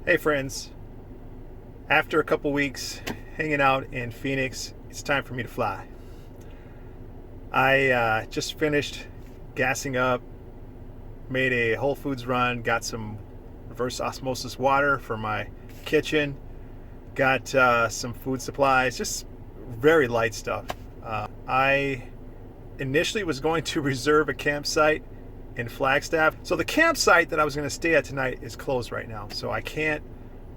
Hey friends, after a couple weeks hanging out in Phoenix, it's time for me to fly. I just finished gassing up, made a Whole Foods run, got some reverse osmosis water for my kitchen, got some food supplies, just very light stuff. I initially was going to reserve a campsite in Flagstaff. So the campsite that I was going to stay at tonight is closed right now. So I can't,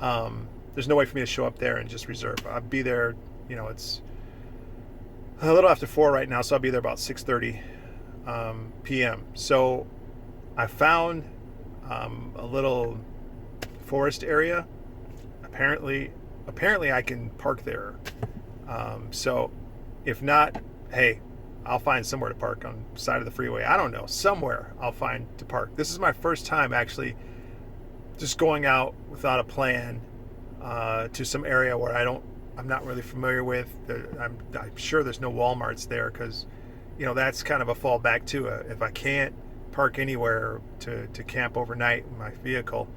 there's no way for me to show up there and just reserve. I'll be there, it's a little after 4 right now, so I'll be there about 6:30 p.m. So I found a little forest area. Apparently I can park there. So if not, hey, I'll find somewhere to park on the side of the freeway. I don't know, somewhere I'll find to park. This is my first time actually just going out without a plan to some area where I'm not really familiar with. I'm sure there's no Walmarts there because, that's kind of a fallback too. If I can't park anywhere to camp overnight in my vehicle,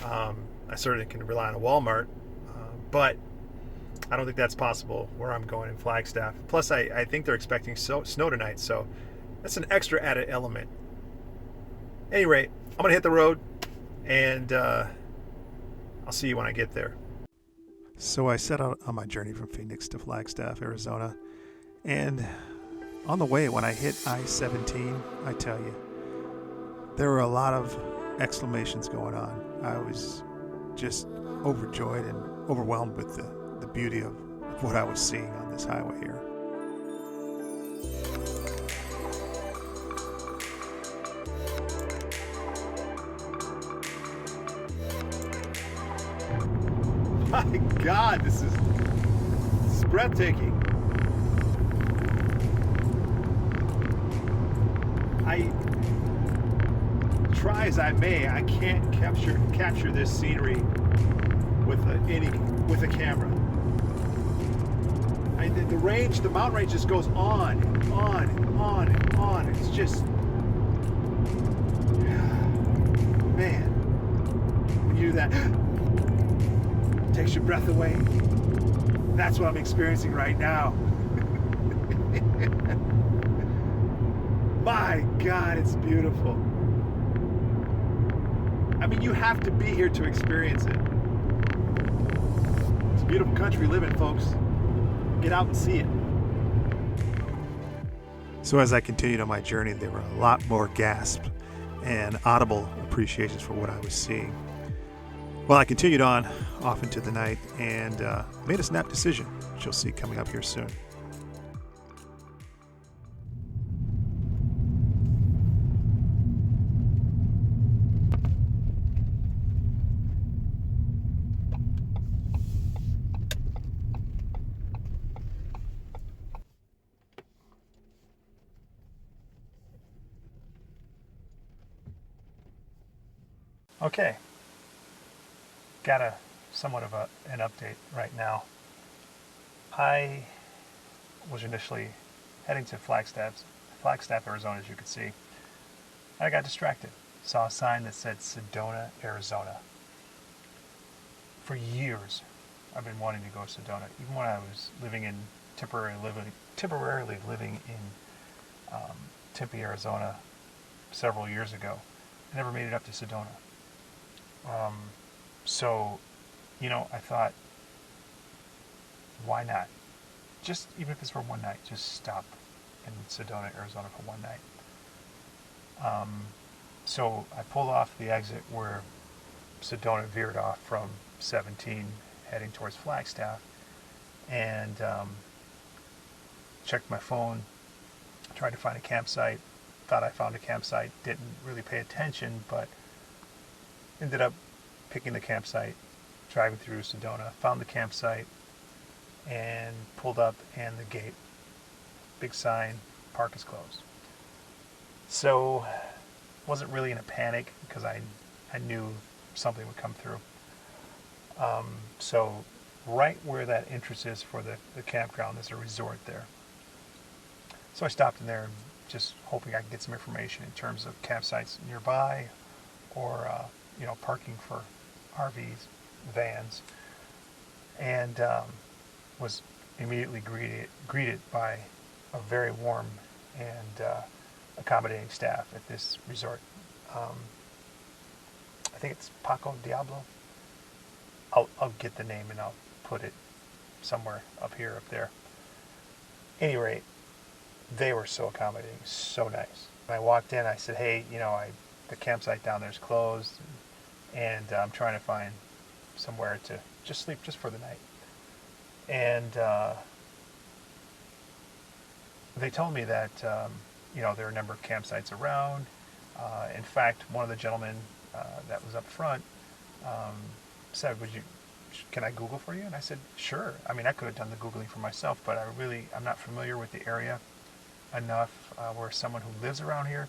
I certainly can rely on a Walmart. But I don't think that's possible where I'm going in Flagstaff. Plus, I think they're expecting snow tonight, so that's an extra added element. At any rate, I'm going to hit the road, and I'll see you when I get there. So I set out on my journey from Phoenix to Flagstaff, Arizona, and on the way, when I hit I-17, I tell you, there were a lot of exclamations going on. I was just overjoyed and overwhelmed with the beauty of what I was seeing on this highway here. My God, this is breathtaking. I try as I may, I can't capture this scenery with a camera. The mountain range just goes on and on and on and on. It's just, man, when you do that, takes your breath away. That's what I'm experiencing right now. My God, it's beautiful. I mean, you have to be here to experience it. It's a beautiful country we live in, folks. Get out and see it. So as I continued on my journey, there were a lot more gasps and audible appreciations for what I was seeing. Well, I continued on off into the night and made a snap decision, which you'll see coming up here soon. Okay, got somewhat of an update right now. I was initially heading to Flagstaff, Arizona, as you can see. I got distracted. Saw a sign that said Sedona, Arizona. For years, I've been wanting to go to Sedona. Even when I was temporarily living in Tempe, Arizona, several years ago, I never made it up to Sedona. So, I thought, why not? Just, even if it's for one night, just stop in Sedona, Arizona for one night. So I pulled off the exit where Sedona veered off from 17 heading towards Flagstaff and checked my phone, tried to find a campsite, thought I found a campsite, didn't really pay attention, but ended up picking the campsite, driving through Sedona, found the campsite, and pulled up, and the gate, big sign, park is closed. So, wasn't really in a panic because I knew something would come through. So, right where that entrance is for the campground, there's a resort there. So I stopped in there, just hoping I could get some information in terms of campsites nearby, or parking for RVs. vans, and was immediately greeted by a very warm and accommodating staff at this resort. Um, I think it's Paco Diablo. I'll get the name and I'll put it somewhere up here, up there. Any rate, they were so accommodating, so nice. When I walked in, I said, "Hey, the campsite down there is closed, and I'm trying to find somewhere to just sleep just for the night." And they told me that there are a number of campsites around. In fact, one of the gentlemen that was up front said, can I Google for you? And I said, sure. I mean, I could have done the Googling for myself, but I'm not familiar with the area enough where someone who lives around here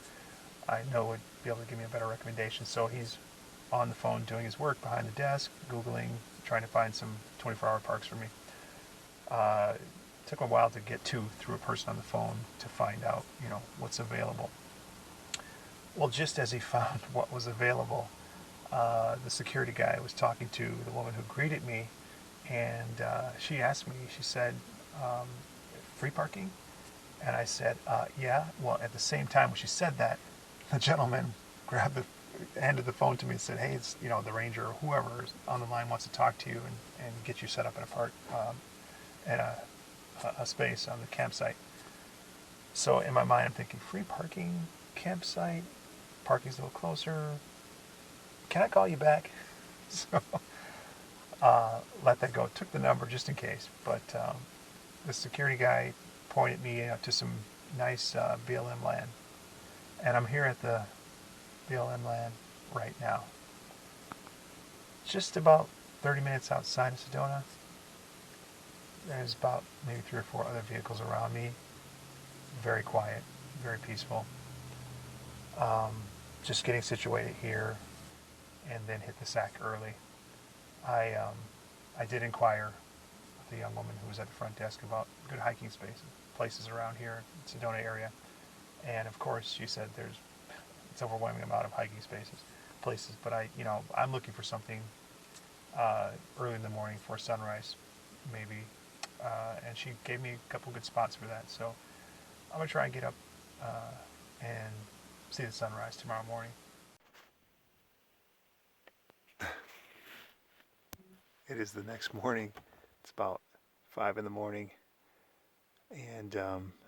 I know would be able to give me a better recommendation. So he's on the phone doing his work behind the desk, Googling, trying to find some 24-hour parks for me. It took a while to get through a person on the phone to find out, what's available. Well, just as he found what was available, the security guy was talking to the woman who greeted me, and she asked me, she said, free parking? And I said, yeah. Well, at the same time when she said that, the gentleman handed the phone to me and said, hey, it's, the ranger or whoever is on the line wants to talk to you and get you set up in a space on the campsite. So in my mind, I'm thinking, free parking, campsite, parking's a little closer. Can I call you back? So let that go. Took the number just in case. But the security guy pointed me to some nice BLM land. And I'm here at the BLM land right now. Just about 30 minutes outside of Sedona. There's about maybe 3 or 4 other vehicles around me. Very quiet, very peaceful. Just getting situated here and then hit the sack early. I did inquire with the young woman who was at the front desk about good hiking places around here in the Sedona area. And of course, she said it's overwhelming amount of hiking places. But I'm looking for something early in the morning for sunrise, maybe. And she gave me a couple good spots for that. So I'm gonna try and get up and see the sunrise tomorrow morning. It is the next morning. It's about 5 in the morning, and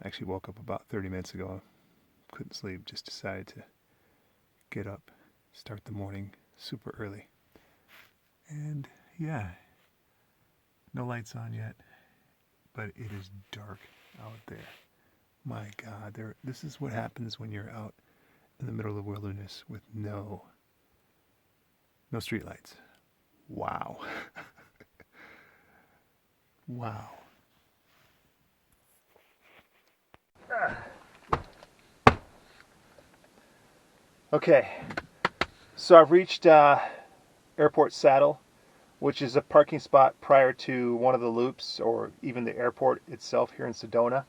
actually woke up about 30 minutes ago. Couldn't sleep, just decided to get up, start the morning super early. And yeah, no lights on yet, but it is dark out there. My God, this is what happens when you're out in the middle of the wilderness with no street lights. Wow. Wow. Okay, so I've reached Airport Saddle, which is a parking spot prior to one of the loops or even the airport itself here in Sedona.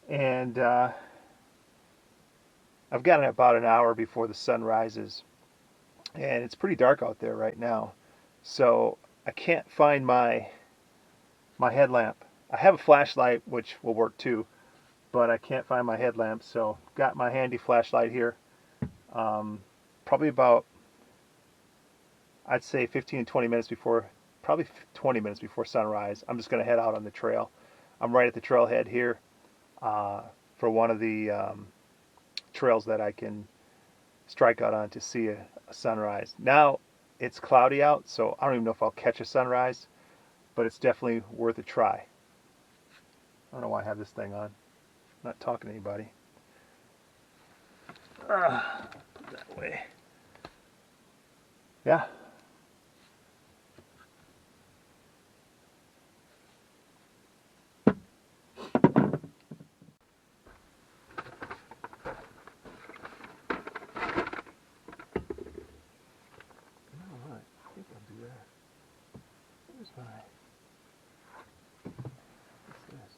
And I've gotten about an hour before the sun rises. And it's pretty dark out there right now. So I can't find my headlamp. I have a flashlight, which will work too, but I can't find my headlamp. So got my handy flashlight here. Probably about, I'd say 15 to 20 minutes before, probably 20 minutes before sunrise, I'm just going to head out on the trail. I'm right at the trailhead here for one of the trails that I can strike out on to see a sunrise. Now it's cloudy out, so I don't even know if I'll catch a sunrise, but it's definitely worth a try. I don't know why I have this thing on. I'm not talking to anybody. Put that away. Yeah. I think I'll do that. Where's my... What's this?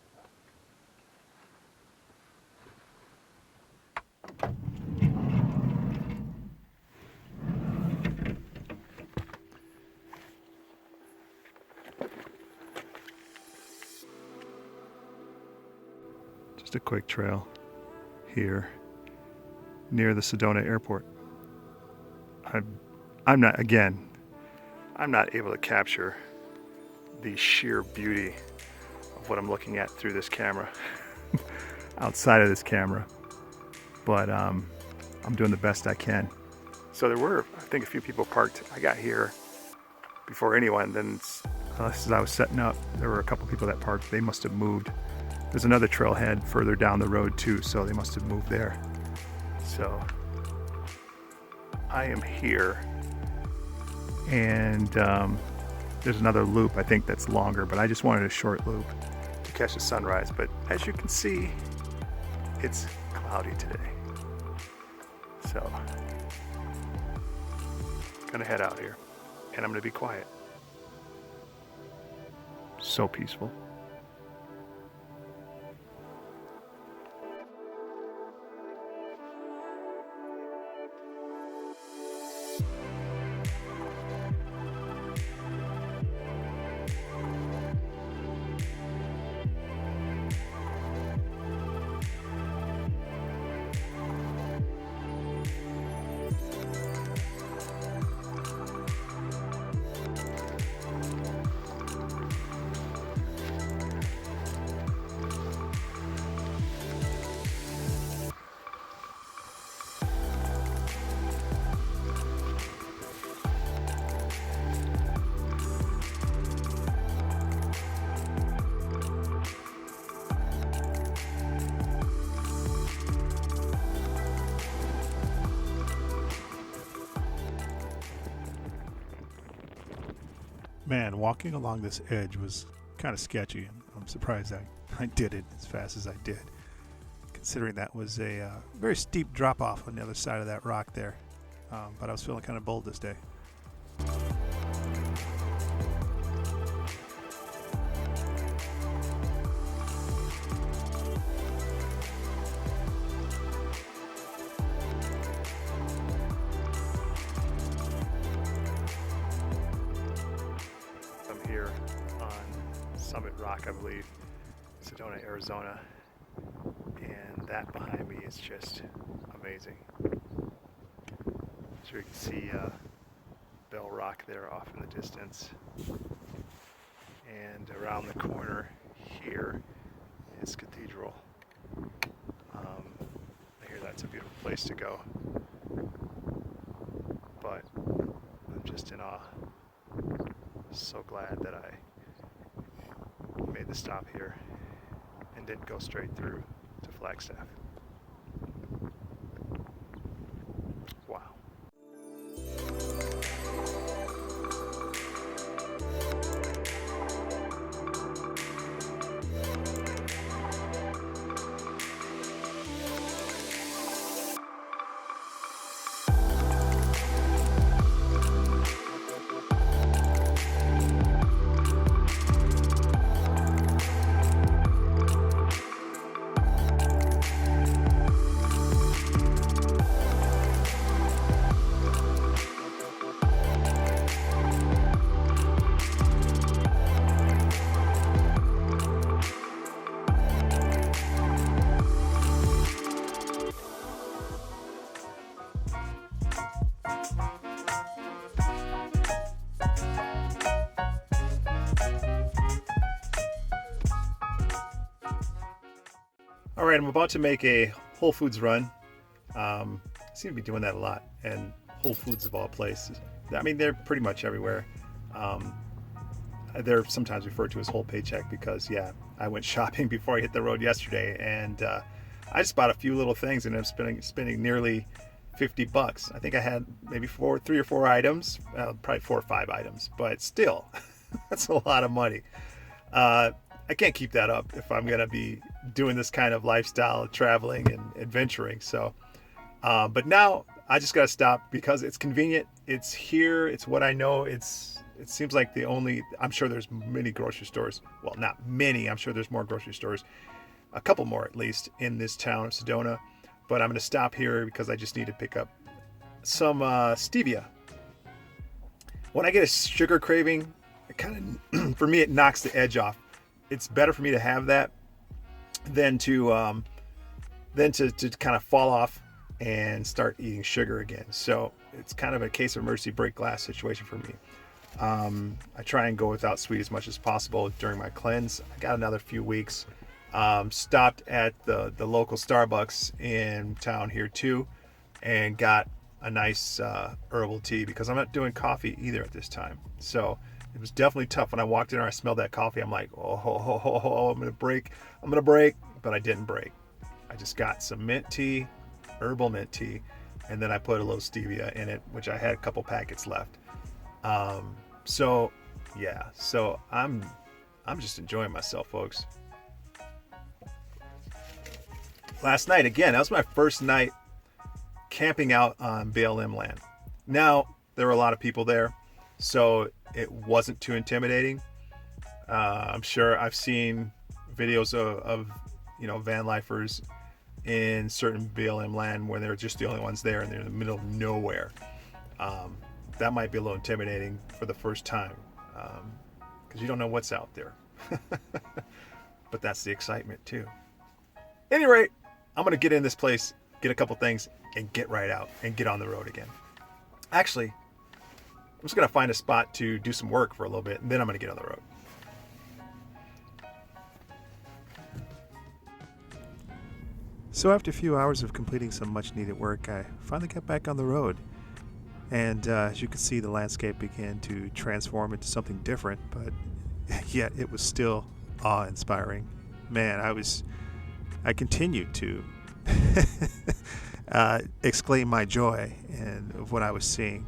Just a quick trail here near the Sedona Airport. I'm not able to capture the sheer beauty of what I'm looking at through this camera, outside of this camera, but I'm doing the best I can. So there were, I think, a few people parked. I got here before anyone. Then as I was setting up, there were a couple people that parked. They must have moved. There's another trailhead further down the road too, so they must have moved there. So I am here, and there's another loop, I think, that's longer, but I just wanted a short loop to catch the sunrise. But as you can see, it's cloudy today. So I'm gonna head out here, and I'm gonna be quiet. So peaceful. Man, walking along this edge was kind of sketchy. I'm surprised I did it as fast as I did, considering that was a very steep drop off on the other side of that rock there. But I was feeling kind of bold this day. Here on Summit Rock, I believe, Sedona, Arizona, and that behind me is just amazing. So you can see Bell Rock there off in the distance, and around the corner here is Cathedral. I hear that's a beautiful place to go, but I'm just in awe. So glad that I made the stop here and didn't go straight through to Flagstaff. Wow. All right, I'm about to make a Whole Foods run. I seem to be doing that a lot, and Whole Foods of all places. I mean, they're pretty much everywhere. They're sometimes referred to as whole paycheck because, yeah, I went shopping before I hit the road yesterday, and I just bought a few little things, and I'm spending nearly $50. I think I had maybe 3 or 4 items, probably 4 or 5 items, but still, that's a lot of money. I can't keep that up if I'm gonna be doing this kind of lifestyle, traveling and adventuring. So, but now I just gotta stop because it's convenient. It's here. It's what I know. It seems like I'm sure there's many grocery stores. Well, not many. I'm sure there's more grocery stores, a couple more at least in this town of Sedona. But I'm gonna stop here because I just need to pick up some stevia. When I get a sugar craving, it kind of, for me, it knocks the edge off. It's better for me to have that than to kind of fall off and start eating sugar again. So it's kind of a case of emergency break glass situation for me. I try and go without sweet as much as possible during my cleanse. I got another few weeks. Stopped at the local Starbucks in town here too, and got a nice herbal tea because I'm not doing coffee either at this time. So it was definitely tough when I walked in there. I smelled that coffee. I'm like, I'm gonna break. But I didn't break. I just got some mint tea, herbal mint tea, and then I put a little stevia in it, which I had a couple packets left. So I'm just enjoying myself, folks. Last night, again, that was my first night camping out on BLM land. Now, there were a lot of people there, so it wasn't too intimidating. I'm sure I've seen videos of van lifers in certain BLM land where they're just the only ones there and they're in the middle of nowhere. That might be a little intimidating for the first time because you don't know what's out there. But that's the excitement too. At any rate, I'm going to get in this place, get a couple things, and get right out and get on the road again. Actually, I'm just going to find a spot to do some work for a little bit, and then I'm going to get on the road. So after a few hours of completing some much needed work, I finally got back on the road. And as you can see, the landscape began to transform into something different, but yet it was still awe-inspiring. Man, I continued to exclaim my joy of what I was seeing.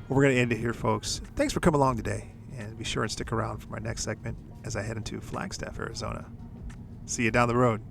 Well, we're going to end it here, folks. Thanks for coming along today, and be sure and stick around for my next segment as I head into Flagstaff, Arizona. See you down the road.